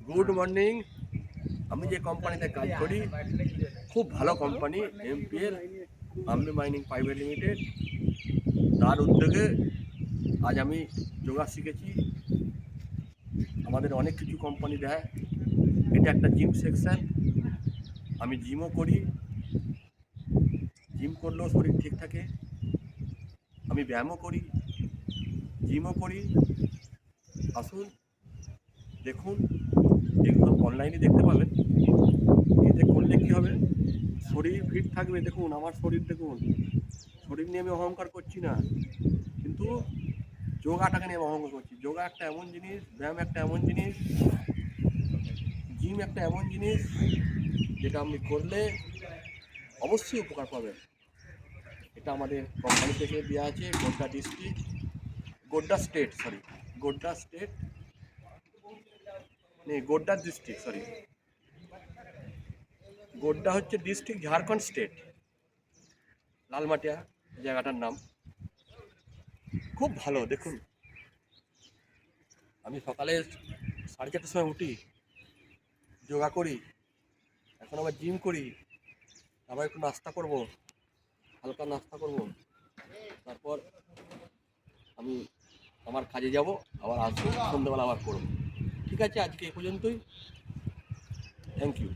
Good morning. আমি যে কোম্পানিতে কাজ করি খুব ভালো company, MPL Ambe mining private limited. তার উদ্যোগে আজ আমি যোগা শিখেছি। আমাদের অনেক কিছু কোম্পানি দেয়। এটা একটা জিম সেকশন। আমি জিমও করি। জিম করলেও শরীর ঠিক থাকে। আমি ব্যায়ামও করি, জিমও করি। আসুন দেখুন, এগুলো অনলাইনে দেখতে পাবেন। এতে করলে কী হবে, শরীর ফিট থাকবে। দেখুন আমার শরীর, দেখুন শরীর নিয়ে আমি অহংকার করছি না, কিন্তু যোগাটাকে নিয়ে আমি অহংকার করছি। যোগা একটা এমন জিনিস, ব্যায়াম একটা এমন জিনিস, জিম একটা এমন জিনিস যেটা আপনি করলে অবশ্যই উপকার পাবেন। এটা আমাদের কোম্পানি থেকে দেওয়া আছে। গোড্ডা ডিস্ট্রিক্ট, গোড্ডা হচ্ছে ডিস্ট্রিক্ট, ঝাড়খণ্ড স্টেট, লালমাটিয়া জায়গাটার নাম। খুব ভালো। দেখুন আমি সকালে 4:30টার সময় উঠি, যোগা করি, এখন আবার জিম করি, আবার একটু নাস্তা করব, হালকা নাস্তা করব, তারপর আমি আমার কাজে যাব, আবার আসবো, সন্ধ্যেবেলা আবার করব। ঠিক আছে, আজকে এ পর্যন্তই। Thank you.